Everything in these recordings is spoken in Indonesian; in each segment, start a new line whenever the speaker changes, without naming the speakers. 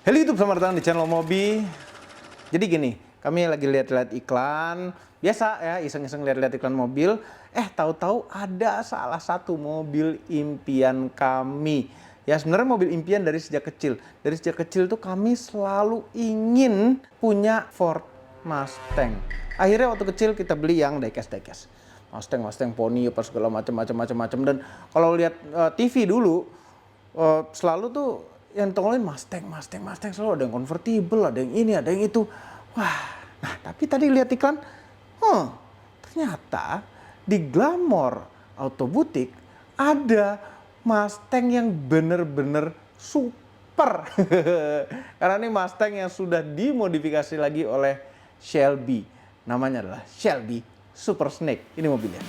Halo YouTube, selamat datang di channel Mobi. Jadi gini, kami lagi lihat-lihat iklan, biasa ya, iseng-iseng lihat-lihat iklan mobil. Tahu-tahu ada salah satu mobil impian kami. Ya sebenarnya mobil impian dari sejak kecil. Dari sejak kecil tuh kami selalu ingin punya Ford Mustang. Akhirnya waktu kecil kita beli yang diecast. Mustang poni apa segala macam. Dan kalau lihat TV dulu selalu tuh yang tongolin Mustang selalu ada yang convertible, ada yang ini, ada yang itu. Wah, nah tapi tadi lihat iklan, ternyata di Glamor Auto Boutique ada Mustang yang bener-bener super. Karena ini Mustang yang sudah dimodifikasi lagi oleh Shelby. Namanya adalah Shelby Super Snake. Ini mobilnya.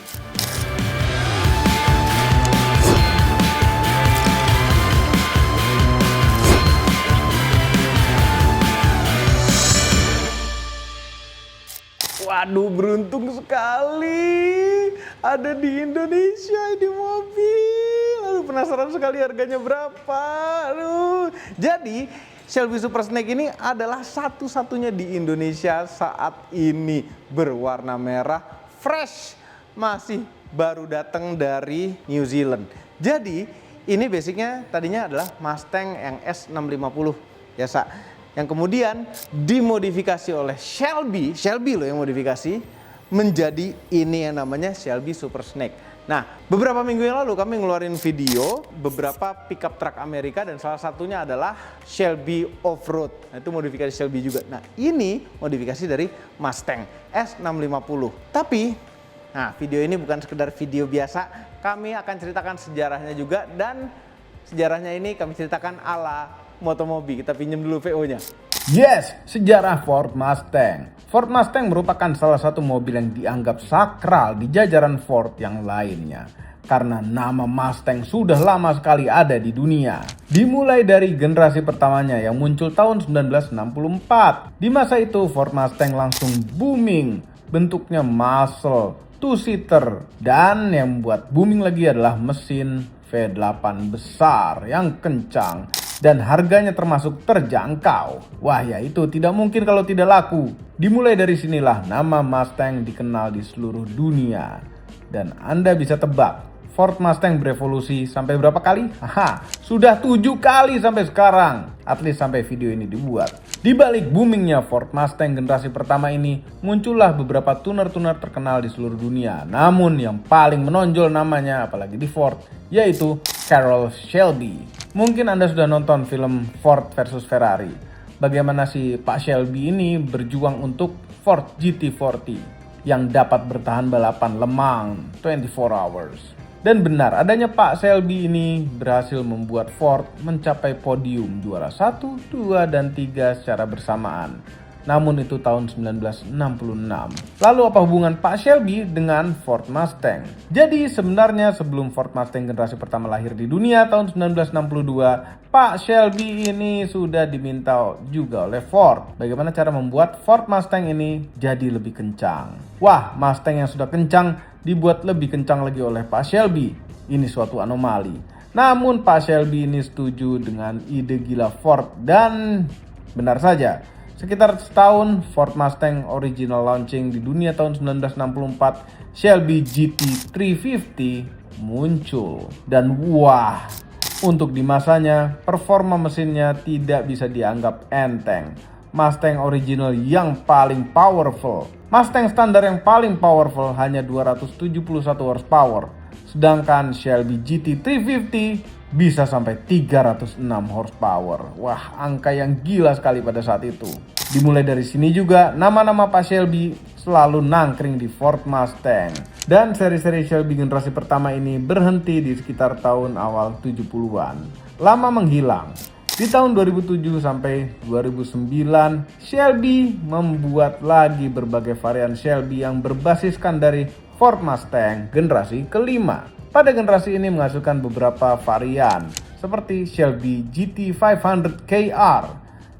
Waduh, beruntung sekali ada di Indonesia ini mobil. Aduh, penasaran sekali harganya berapa. Aduh. Jadi Shelby Super Snake ini adalah satu-satunya di Indonesia saat ini, berwarna merah, fresh, masih baru datang dari New Zealand. Jadi ini basicnya tadinya adalah Mustang yang S650 biasa, yang kemudian dimodifikasi oleh Shelby loh yang modifikasi menjadi ini yang namanya Shelby Super Snake. Nah, beberapa minggu yang lalu kami ngeluarin video beberapa pickup truck Amerika dan salah satunya adalah Shelby Offroad. Nah, itu modifikasi Shelby juga. Nah, ini modifikasi dari Mustang S650. Tapi, nah video ini bukan sekedar video biasa, kami akan ceritakan sejarahnya juga, dan sejarahnya ini kami ceritakan ala Motomobi. Kita pinjam dulu VO-nya.
Yes, sejarah Ford Mustang. Ford Mustang merupakan salah satu mobil yang dianggap sakral di jajaran Ford yang lainnya. Karena nama Mustang sudah lama sekali ada di dunia. Dimulai dari generasi pertamanya yang muncul tahun 1964. Di masa itu Ford Mustang langsung booming. Bentuknya muscle, two-seater. Dan yang membuat booming lagi adalah mesin V8 besar yang kencang. Dan harganya termasuk terjangkau. Wah ya, itu tidak mungkin kalau tidak laku. Dimulai dari sinilah nama Mustang dikenal di seluruh dunia. Dan Anda bisa tebak, Ford Mustang berevolusi sampai berapa kali? Sudah 7 kali sampai sekarang. At least sampai video ini dibuat. Di balik boomingnya Ford Mustang generasi pertama ini, muncullah beberapa tuner-tuner terkenal di seluruh dunia. Namun yang paling menonjol namanya, apalagi di Ford, yaitu Carroll Shelby. Mungkin Anda sudah nonton film Ford versus Ferrari. Bagaimana si Pak Shelby ini berjuang untuk Ford GT40 yang dapat bertahan balapan Le Mans 24 hours. Dan benar adanya Pak Shelby ini berhasil membuat Ford mencapai podium juara 1, 2, dan 3 secara bersamaan. Namun itu tahun 1966. Lalu apa hubungan Pak Shelby dengan Ford Mustang? Jadi sebenarnya sebelum Ford Mustang generasi pertama lahir di dunia tahun 1962, Pak Shelby ini sudah diminta juga oleh Ford. Bagaimana cara membuat Ford Mustang ini jadi lebih kencang? Wah, Mustang yang sudah kencang dibuat lebih kencang lagi oleh Pak Shelby. Ini suatu anomali. Namun Pak Shelby ini setuju dengan ide gila Ford dan benar saja. Sekitar setahun Ford Mustang original launching di dunia tahun 1964, Shelby GT350 muncul. Dan wah, untuk di masanya performa mesinnya tidak bisa dianggap enteng. Mustang original yang paling powerful. Mustang standar yang paling powerful hanya 271 horsepower. Sedangkan Shelby GT350 bisa sampai 306 horsepower. Wah, angka yang gila sekali pada saat itu. Dimulai dari sini juga nama-nama Pak Shelby selalu nangkring di Ford Mustang. Dan seri-seri Shelby generasi pertama ini berhenti di sekitar tahun awal 70-an. Lama menghilang. Di tahun 2007 sampai 2009, Shelby membuat lagi berbagai varian Shelby yang berbasiskan dari Ford Mustang generasi kelima. Pada generasi ini menghasilkan beberapa varian seperti Shelby GT500 KR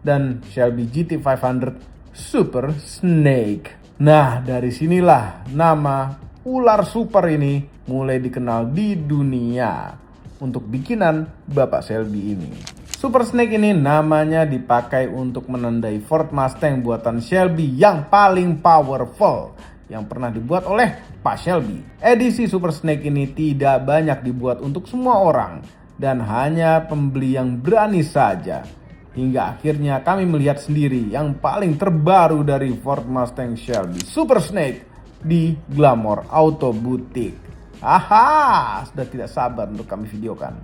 dan Shelby GT500 Super Snake. Nah, dari sinilah nama ular super ini mulai dikenal di dunia untuk bikinan Bapak Shelby ini. Super Snake ini namanya dipakai untuk menandai Ford Mustang buatan Shelby yang paling powerful yang pernah dibuat oleh Pak Shelby. Edisi Super Snake ini tidak banyak dibuat untuk semua orang dan hanya pembeli yang berani saja. Hingga akhirnya kami melihat sendiri yang paling terbaru dari Ford Mustang Shelby, Super Snake, di Glamour Auto Boutique. Aha, sudah tidak sabar untuk kami videokan.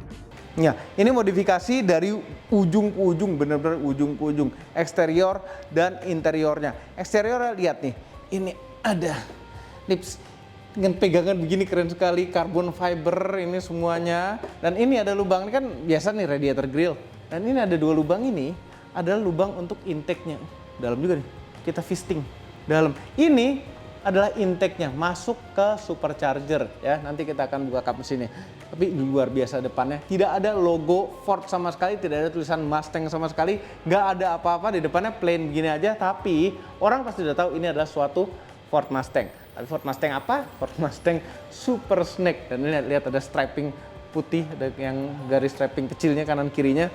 Ya, ini modifikasi dari ujung ke ujung, benar-benar ujung ke ujung, eksterior dan interiornya. Eksterior lihat nih, ini ada lips dengan pegangan begini keren sekali, carbon fiber ini semuanya. Dan ini ada lubang, ini kan biasa nih radiator grill. Dan ini ada dua lubang, ini adalah lubang untuk intake-nya. Dalam juga nih, kita fisting dalam. Ini adalah intake-nya masuk ke supercharger ya. Nanti kita akan buka kap mesinnya. Tapi luar biasa depannya. Tidak ada logo Ford sama sekali, tidak ada tulisan Mustang sama sekali, nggak ada apa-apa di depannya, plain begini aja. Tapi orang pasti udah tahu ini adalah suatu Ford Mustang. Tapi Ford Mustang apa? Ford Mustang Super Snake. Dan ini lihat ada striping putih, ada yang garis striping kecilnya kanan kirinya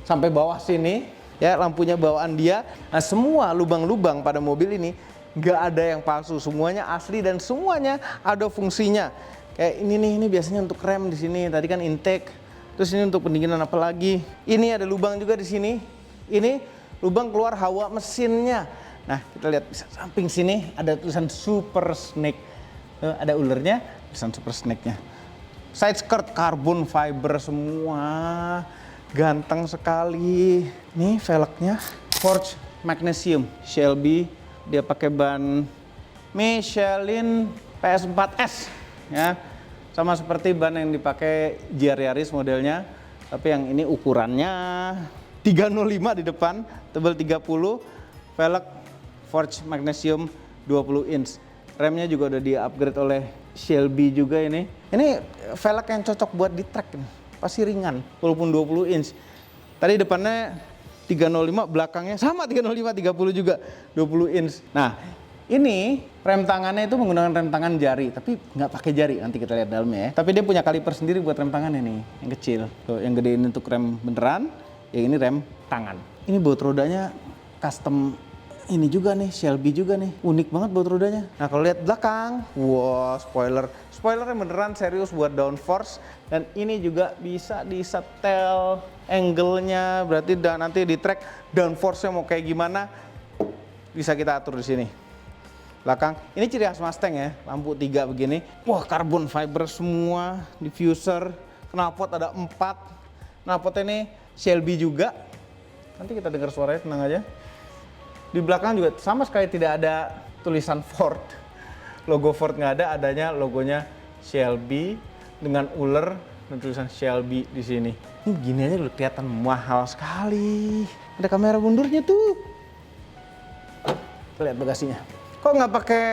sampai bawah sini ya, lampunya bawaan dia. Nah, semua lubang-lubang pada mobil ini nggak ada yang palsu, semuanya asli dan semuanya ada fungsinya. Kayak ini nih, ini biasanya untuk rem di sini. Tadi kan intake. Terus ini untuk pendinginan apa lagi? Ini ada lubang juga di sini. Ini lubang keluar hawa mesinnya. Nah, kita lihat samping sini ada tulisan Super Snake. Ada ulernya, tulisan Super Snake-nya. Side skirt carbon fiber semua. Ganteng sekali. Nih velgnya Forged Magnesium Shelby. Dia pakai ban Michelin PS4S ya, sama seperti ban yang dipakai GR Yaris modelnya, tapi yang ini ukurannya 305 di depan, tebal 30, velg Forged Magnesium 20 inch. Remnya juga udah di-upgrade oleh Shelby juga ini. Ini velg yang cocok buat di track nih, pasti ringan walaupun 20 inch. Tadi depannya 305, belakangnya sama 305, 30 juga 20 inch. Nah, ini rem tangannya itu menggunakan rem tangan jari, tapi nggak pakai jari, nanti kita lihat dalamnya ya. Tapi dia punya kaliper sendiri buat rem tangannya nih, yang kecil. Tuh, yang gede ini untuk rem beneran, yang ini rem tangan. Ini baut rodanya custom ini juga nih, Shelby juga nih. Unik banget baut rodanya. Nah, kalau lihat belakang, wow, spoilernya beneran serius buat downforce. Dan ini juga bisa disetel angle-nya, berarti nanti di track downforce-nya mau kayak gimana bisa kita atur di sini. Belakang, ini ciri khas Mustang ya, lampu 3 begini. Wah, carbon fiber semua, diffuser, knalpot ada 4. Knalpot ini Shelby juga. Nanti kita dengar suaranya, tenang aja. Di belakang juga sama sekali tidak ada tulisan Ford. Logo Ford nggak ada, adanya logonya Shelby dengan uler dan tulisan Shelby di sini. Ini begini aja udah kelihatan mahal sekali. Ada kamera mundurnya tuh. Lihat bagasinya. Kok nggak pakai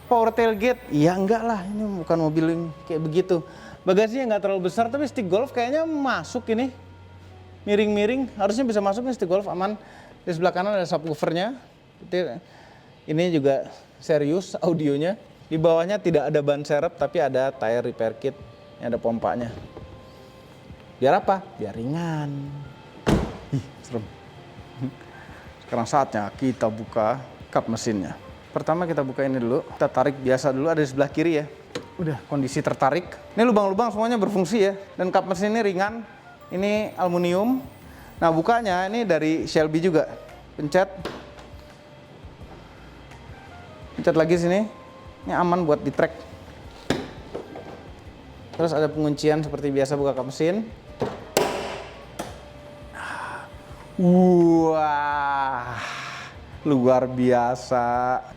power tailgate? Iya enggak lah, ini bukan mobil yang kayak begitu. Bagasinya nggak terlalu besar, tapi stick golf kayaknya masuk ini. Miring-miring, harusnya bisa masuk nih stick golf, aman. Di sebelah kanan ada subwoofernya. Ini juga serius audionya. Di bawahnya tidak ada ban serep, tapi ada tire repair kit. Ini ada pompanya. Biar apa? Biar ringan. Ih, serem. Sekarang saatnya kita buka kap mesinnya. Pertama kita buka ini dulu. Kita tarik biasa dulu, ada di sebelah kiri ya. Udah kondisi tertarik. Ini lubang-lubang semuanya berfungsi ya. Dan kap mesin ini ringan. Ini aluminium. Nah, bukanya ini dari Shelby juga. Pencet. Pencet lagi sini. Ini aman buat di track. Terus ada penguncian seperti biasa buka kap mesin. Wah, luar biasa.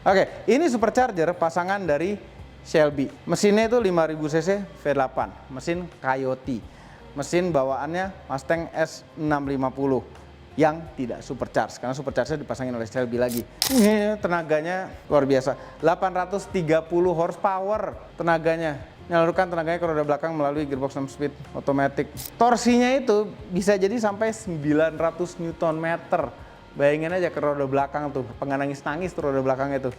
Oke, ini supercharger pasangan dari Shelby. Mesinnya itu 5000 cc V8, mesin Coyote. Mesin bawaannya Mustang S650 yang tidak supercharge, karena supercharger dipasangin oleh Shelby lagi. Tenaganya luar biasa, 830 horsepower tenaganya. Menyalurkan tenaganya ke roda belakang melalui gearbox 6 speed otomatis. Torsinya itu bisa jadi sampai 900 Nm. Bayangin aja ke roda belakang tuh, pengen nangis-nangis tuh roda belakangnya tuh.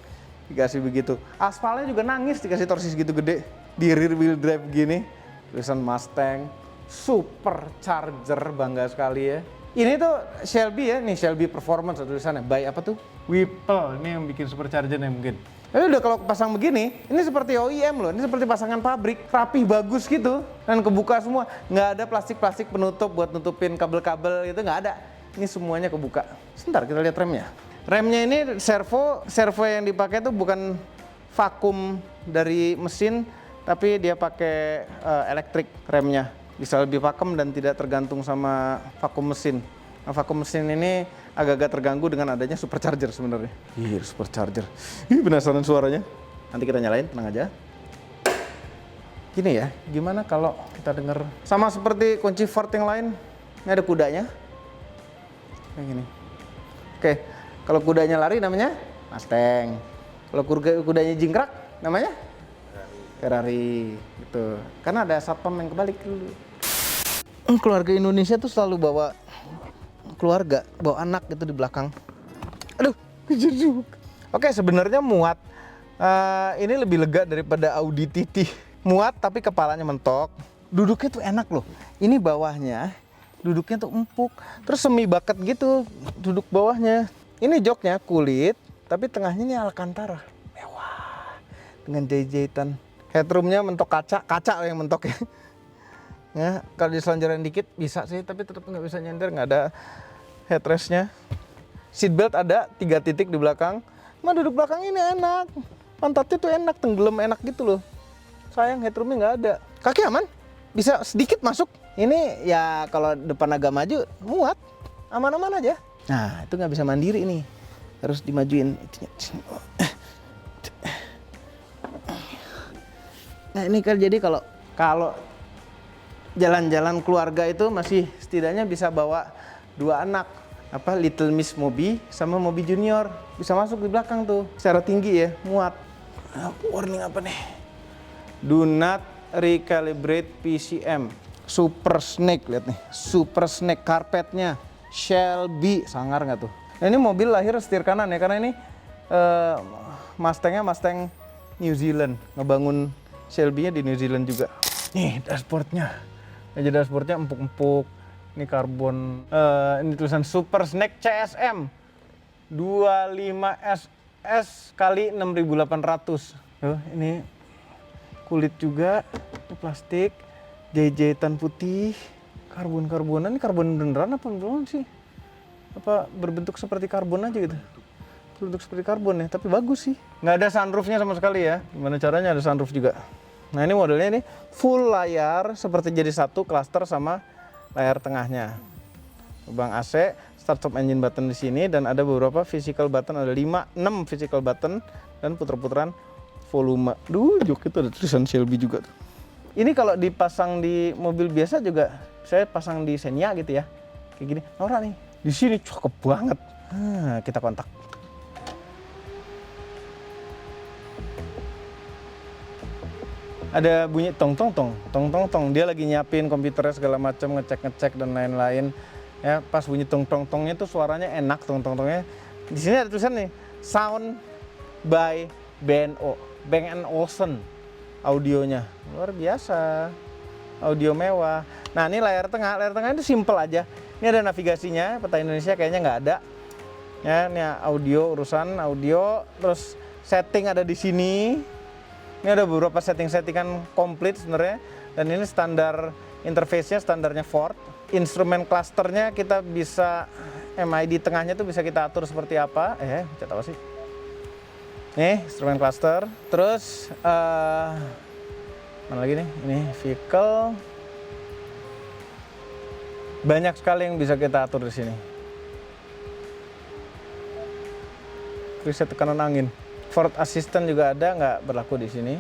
Dikasih begitu. Aspalnya juga nangis dikasih torsi segitu gede. Di rear wheel drive gini, tulisan Mustang. supercharger, bangga sekali ya. Ini tuh Shelby ya, nih Shelby Performance tulisannya. By apa tuh? Whipple, ini yang bikin supercharger nih mungkin. Tapi udah kalau pasang begini, ini seperti OEM loh, ini seperti pasangan pabrik, rapih bagus gitu, dan kebuka semua. Nggak ada plastik-plastik penutup buat nutupin kabel-kabel gitu, nggak ada. Ini semuanya kebuka. Sebentar kita lihat remnya. Remnya ini servo yang dipakai tuh bukan vakum dari mesin, tapi dia pakai elektrik remnya. Bisa lebih vakum dan tidak tergantung sama vakum mesin. Nah, vakum mesin ini agak-agak terganggu dengan adanya supercharger sebenarnya. Ih, supercharger. Ih, penasaran suaranya. Nanti kita nyalain, tenang aja. Gini ya, gimana kalau kita denger sama seperti kunci Ford yang lain, ini ada kudanya. Kayak gini. Oke, kalau kudanya lari namanya Mustang. Kalau kudanya jingkrak namanya Ferrari. Gitu. Karena ada satpam yang kebalik dulu. Keluarga Indonesia tuh selalu bawa keluarga, bawa anak gitu di belakang. Aduh, kejeduk. Oke, sebenarnya muat. Ini lebih lega daripada Audi TT. Muat tapi kepalanya mentok. Duduknya tuh enak loh. Ini bawahnya, duduknya tuh empuk. Terus semi bucket gitu, duduk bawahnya. Ini joknya kulit, tapi tengahnya ini alcantara. Mewah. Dengan jahitan. Headroomnya mentok kaca yang mentok ya. Ya, kalau diselanjaran dikit bisa sih, tapi tetap nggak bisa nyender, nggak ada headrestnya. Seatbelt ada 3 titik di belakang. Mah duduk belakang ini enak, pantatnya tuh enak, tenggelam enak gitu loh. Sayang headroomnya nggak ada. Kaki aman, bisa sedikit masuk. Ini ya kalau depan agak maju muat, aman-aman aja. Nah itu nggak bisa mandiri nih, harus dimajuin. Nah ini kan jadi kalau jalan-jalan keluarga itu masih setidaknya bisa bawa 2 anak, apa Little Miss Mobi sama Mobi Junior bisa masuk di belakang tuh secara tinggi ya, muat. Warning apa nih? Do not recalibrate PCM. Super Snake, lihat nih, Super Snake karpetnya Shelby, sangar nggak tuh? Nah, ini mobil lahir setir kanan ya, karena ini Mustangnya Mustang New Zealand, ngebangun Shelby-nya di New Zealand juga. Nih dashboardnya, aja dashboardnya empuk-empuk. Ini karbon, ini tulisan Super Snake CSM 25SS kali 6800. Ini kulit juga, ini plastik, jahitan putih, karbon-karbonan. Ini karbon beneran apa belum sih? Apa berbentuk seperti karbon aja gitu? Berbentuk seperti karbon ya, tapi bagus sih. Nggak ada sunroofnya sama sekali ya. Gimana caranya ada sunroof juga? Nah ini modelnya ini full layar seperti jadi satu klaster sama layar tengahnya. Lubang AC, start stop engine button di sini, dan ada beberapa physical button, ada 6 physical button dan puter-puteran volume. Jok itu ada tulisan Shelby juga tuh. Ini kalau dipasang di mobil biasa juga, saya pasang di Xenia gitu ya. Kayak gini, norak nih. Di sini cakep banget. Nah, kita kontak. Ada bunyi tong tong tong tong tong tong, dia lagi nyiapin komputernya segala macam, ngecek dan lain-lain ya. Pas bunyi tong tong tongnya tuh suaranya enak, tong tong tongnya. Di sini ada tulisan nih, sound by BNO, Bang & Olufsen audionya, luar biasa, audio mewah. Nah ini layar tengah itu simple aja. Ini ada navigasinya, peta Indonesia kayaknya nggak ada ya. Ini audio, urusan audio, terus setting ada di sini. Ini ada beberapa settingan komplit sebenarnya, dan ini standar interface-nya, standarnya Ford. Instrumen clusternya kita bisa, MID tengahnya tuh bisa kita atur seperti apa. Pencet apa sih? Nih, instrumen cluster. Terus, mana lagi nih? Ini vehicle. Banyak sekali yang bisa kita atur di sini. Preset tekanan angin. Ford Assistant juga ada, nggak berlaku di sini.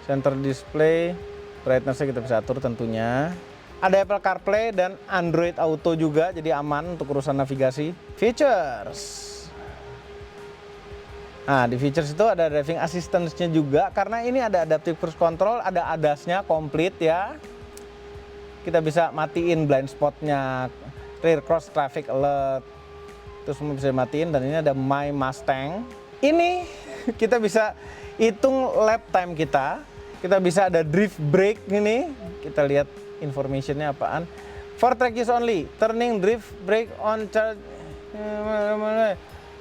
Center display, brightness-nya kita bisa atur tentunya. Ada Apple CarPlay dan Android Auto juga, jadi aman untuk urusan navigasi. Features. Nah, di features itu ada driving assistance-nya juga, karena ini ada adaptive cruise control, ada ADAS-nya komplit ya. Kita bisa matiin blind spot-nya, rear cross traffic alert, itu semua bisa matiin. Dan ini ada My Mustang. Ini kita bisa hitung lap time kita bisa ada drift brake ini, kita lihat informationnya apaan. For track use only, turning drift brake on charge,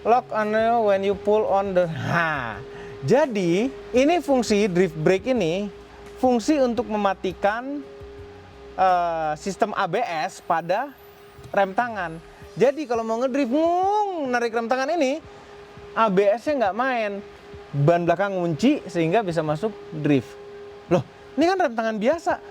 lock on when you pull on the. Jadi ini fungsi drift brake ini fungsi untuk mematikan sistem ABS pada rem tangan. Jadi kalau mau ngedrift narik rem tangan ini, ABS-nya nggak main, ban belakang ngunci sehingga bisa masuk drift. Loh, ini kan rem tangan biasa,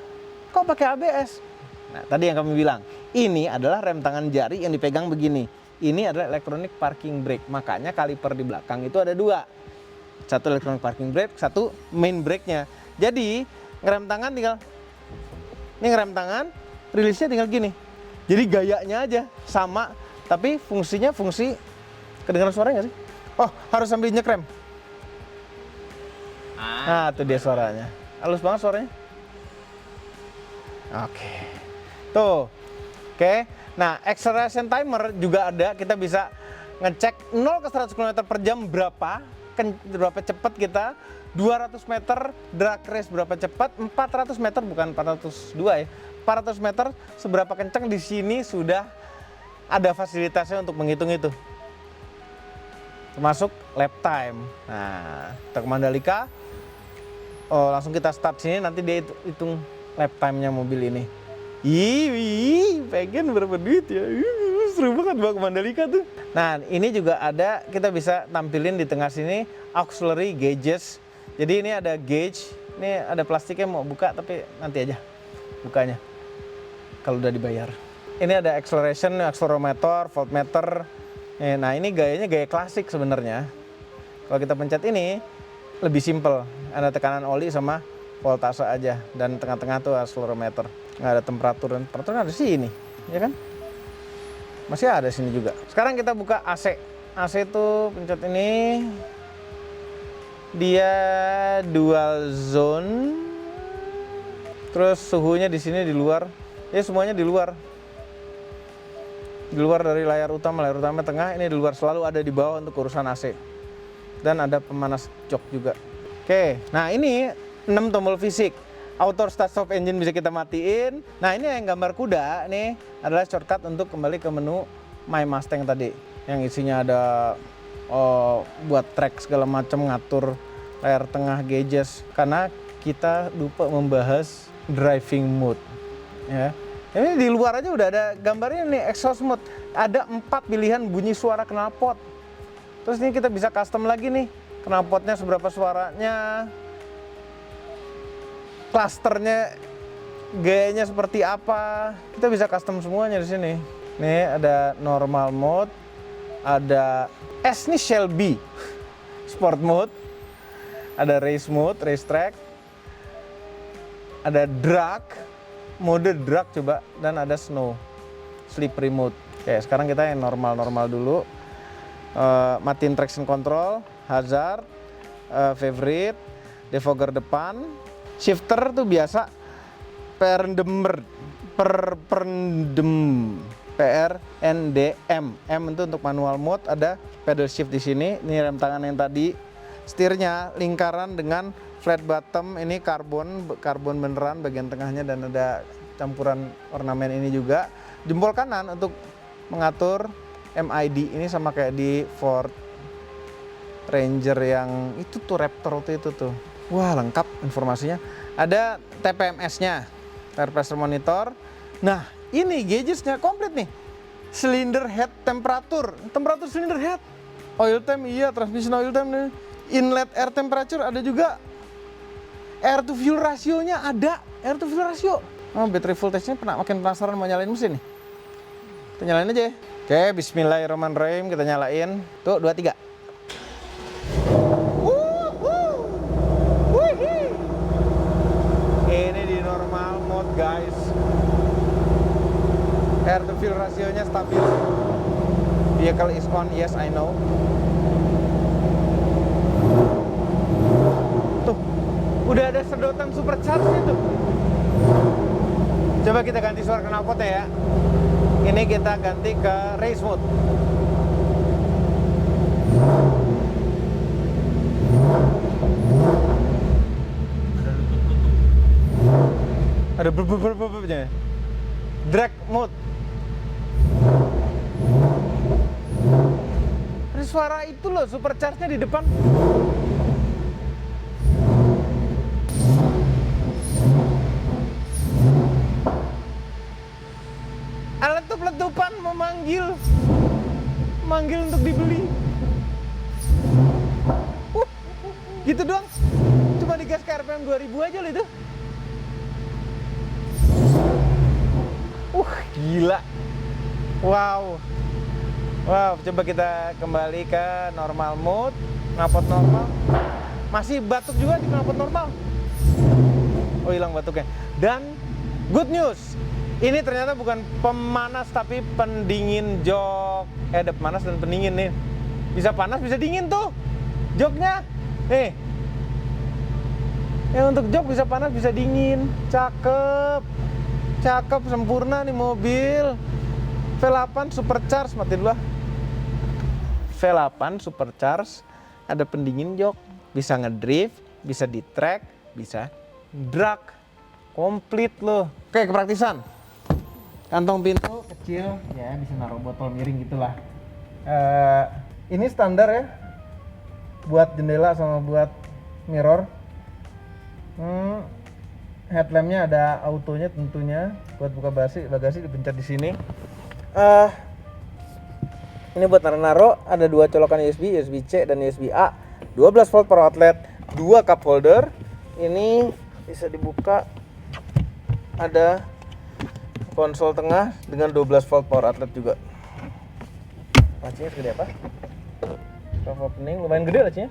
kok pakai ABS? Nah, tadi yang kami bilang, ini adalah rem tangan jari yang dipegang begini. Ini adalah electronic parking brake. Makanya kaliper di belakang itu ada dua. Satu electronic parking brake, satu main brake-nya. Jadi, ngerem tangan tinggal, ini ngerem tangan, rilisnya tinggal gini. Jadi gayanya aja sama, tapi fungsinya fungsi, kedengaran suaranya nggak sih? Oh, harus sambil nyekrem. Nah, itu dia suaranya. Halus banget suaranya. Oke. Tuh. Oke. Nah, acceleration timer juga ada. Kita bisa ngecek 0 ke 100 km per jam berapa cepat kita. 200 meter drag race berapa cepat. 400 meter bukan 402 ya. 400 meter seberapa kencang, di sini sudah ada fasilitasnya untuk menghitung itu. Termasuk lap time. Nah, kita ke Mandalika. Oh, langsung kita start sini, nanti dia hitung lap time-nya mobil ini. Pengen berapa duit ya? Seru banget bawa ke Mandalika tuh. Nah, ini juga ada, kita bisa tampilin di tengah sini auxiliary gauges. Jadi ini ada gauge, ini ada plastiknya, mau buka tapi nanti aja bukanya kalau udah dibayar. Ini ada acceleration, accelerometer, voltmeter. Nah, ini gayanya gaya klasik sebenarnya. Kalau kita pencet ini lebih simple, ada tekanan oli sama voltase aja, dan tengah-tengah tuh accelerometer. Nggak ada temperatur, dan temperatur ada di sini, ya kan? Masih ada sini juga. Sekarang kita buka AC. AC tuh pencet ini, dia dual zone. Terus suhunya di sini di luar, ya semuanya di luar. Di luar dari layar utama tengah, ini di luar, selalu ada di bawah untuk urusan AC. Dan ada pemanas jok juga. Oke, nah ini 6 tombol fisik. Auto start stop engine bisa kita matiin. Nah, ini yang gambar kuda nih adalah shortcut untuk kembali ke menu My Mustang tadi. Yang isinya ada buat track segala macam, ngatur layar tengah, gauges. Karena kita lupa membahas driving mode. Ya. Ini di luar aja udah ada gambarnya nih, exhaust mode. Ada 4 pilihan bunyi suara knalpot. Terus ini kita bisa custom lagi nih, knalpotnya seberapa suaranya, klasternya gayanya seperti apa. Kita bisa custom semuanya di sini. Nih ada normal mode, ada ini Shelby sport mode, ada race mode, race track, ada drag, mode drag coba, dan ada snow, slippery mode. Oke, sekarang kita yang normal dulu. Matiin traction control, hazard, favorite, defogger depan, shifter tuh biasa PRNDM. M itu untuk manual mode, ada pedal shift di sini. Ini rem tangan yang tadi. Setirnya lingkaran dengan flat bottom, ini karbon beneran bagian tengahnya, dan ada campuran ornamen ini juga. Jempol kanan untuk mengatur MID, ini sama kayak di Ford Ranger yang itu tuh, Raptor itu tuh. Wah, lengkap informasinya. Ada TPMS-nya, tire pressure monitor. Nah, ini gauges-nya komplit nih. Cylinder head temperatur cylinder head. Oil time, iya, transmission oil time nih. Inlet air temperature ada juga. Air to fuel ratio-nya ada. Air to fuel ratio. Oh, battery voltage-nya makin penasaran mau nyalain mesin nih. Kita nyalain aja ya. Oke, bismillahirrahmanirrahim, kita nyalain. Tuh, 2, 3. Ini di normal mode, guys. Air to fuel rasionya stabil. Vehicle is on, yes I know. Tuh, udah ada sedotan supercharge itu. Coba kita ganti suara knalpotnya ya. Ini kita ganti ke race mode. Ada beberapa drag mode. Ada suara itu loh, supercharge-nya di depan. Letup-letupan memanggil untuk dibeli. Gitu doang. Cuma digas ke RPM 2000 aja loh itu. Gila. Wow, coba kita kembali ke normal mode, ngapot normal. Masih batuk juga di ngapot normal. Oh, hilang batuknya. Dan good news, ini ternyata bukan pemanas tapi pendingin jok. Ada panas dan pendingin nih. Bisa panas, bisa dingin tuh joknya. Nih. Untuk jok bisa panas, bisa dingin. Cakep, sempurna nih mobil. V8 supercharge, mati dulu lah. V8 supercharge, ada pendingin jok, bisa ngedrift, bisa di track, bisa drag, komplit loh. Oke, kepraktisan. Kantong pintu kecil, ya bisa naruh botol miring gitulah. Ini standar ya, buat jendela sama buat mirror. Headlampnya ada autonya tentunya, buat buka bagasi dipencet di sini. Ini buat naro, ada 2 colokan USB-C dan USB-A, 12 volt power outlet, 2 cup holder. Ini bisa dibuka, ada konsol tengah dengan 12 volt power outlet juga. Lacinya segede apa? Soft opening, lumayan gede lacinya.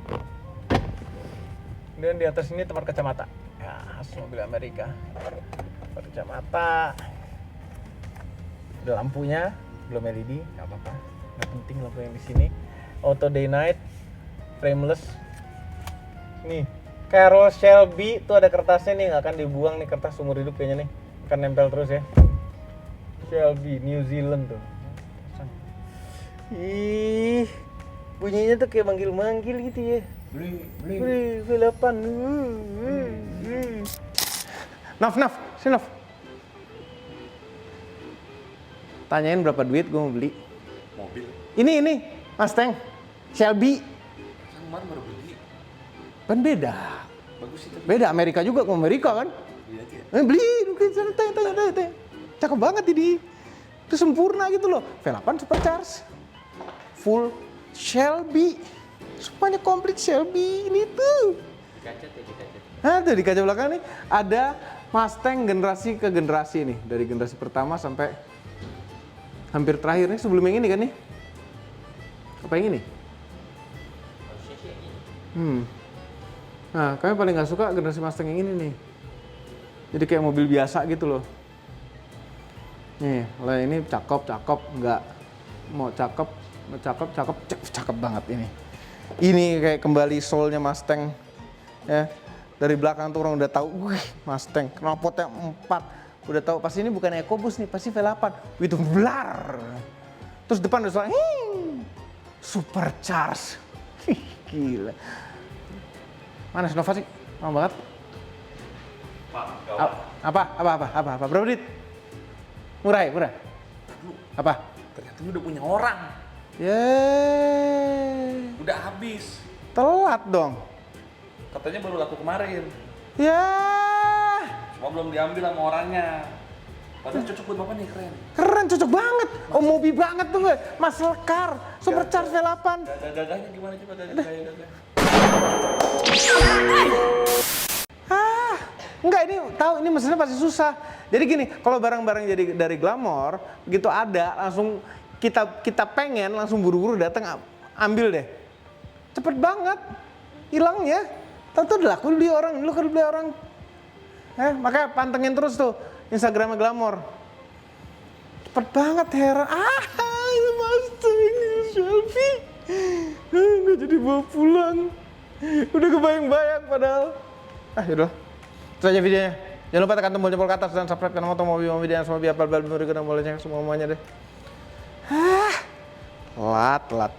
Kemudian di atas ini tempat kacamata. Ya, khas mobil Amerika. Tempat kacamata. Ada lampunya, belum LED, nggak apa-apa. Nggak penting lampu yang di sini. Auto day night, frameless. Nih, Carroll Shelby tuh ada kertasnya nih, nggak akan dibuang nih kertas seumur hidup kayaknya nih. Akan nempel terus ya. Shelby, New Zealand tuh. Ih, bunyinya tuh kayak manggil-manggil gitu ya. Beli V8. Naf, sini Naf. Tanyain berapa duit gue mau beli
mobil.
Ini Mustang Shelby.
Kemarin baru beli.
Kan beda.
Bagus itu.
Beda, Amerika juga ke Amerika kan.
Beli aja.
Beli, tanya. Cakep banget ini. Itu sempurna gitu loh. V8 supercharge. Full Shelby. Semuanya komplit Shelby ini tuh.
Dikacat ya, dikacat.
Nah, tuh di kaca belakang nih ada Mustang generasi ke generasi nih, dari generasi pertama sampai hampir terakhir nih, sebelum yang ini kan nih. Apa yang ini? Nah, kami paling nggak suka generasi Mustang yang ini nih. Jadi kayak mobil biasa gitu loh. Nih, lah ini cakep, nggak mau cakep banget ini. Ini kayak kembali soulnya Mustang ya. Dari belakang tuh orang udah tahu, wih Mustang, knalpotnya 4. Udah tahu pasti ini bukan EcoBoost nih, pasti V8. Itu blar. Terus depan udah suara supercharge. Gila. Mana Nova sih? Mau banget. Apa? Berapa duit? Murah. Apa?
Ternyata lu udah punya orang.
Yeay.
Udah habis.
Telat dong.
Katanya baru laku kemarin.
Ya.
Cuma belum diambil sama orangnya. Padahal cocok buat bapak nih, keren.
Keren, cocok banget. Oh, mobil banget tuh gue. Muscle car, supercharge V8.
Gagahnya gimana coba gagah.
Enggak, ini tahu ini mesinnya pasti susah. Jadi gini, kalau barang-barang jadi dari Glamor, begitu ada langsung kita pengen langsung buru-buru datang ambil deh. Cepet banget hilangnya. Tentu udah laku beli orang, lu kan beli orang. Makanya pantengin terus tuh Instagramnya Glamor. Cepet banget, heran. Ini Mustang, ini Shelby. Nggak jadi bawa pulang. Udah kebayang-bayang padahal. Yaudah. Itu aja videonya. Jangan lupa tekan tombol jempol ke atas dan subscribe channel Moto Mobil dan semua biar bel memberikan tombolnya semuanya deh. Telat.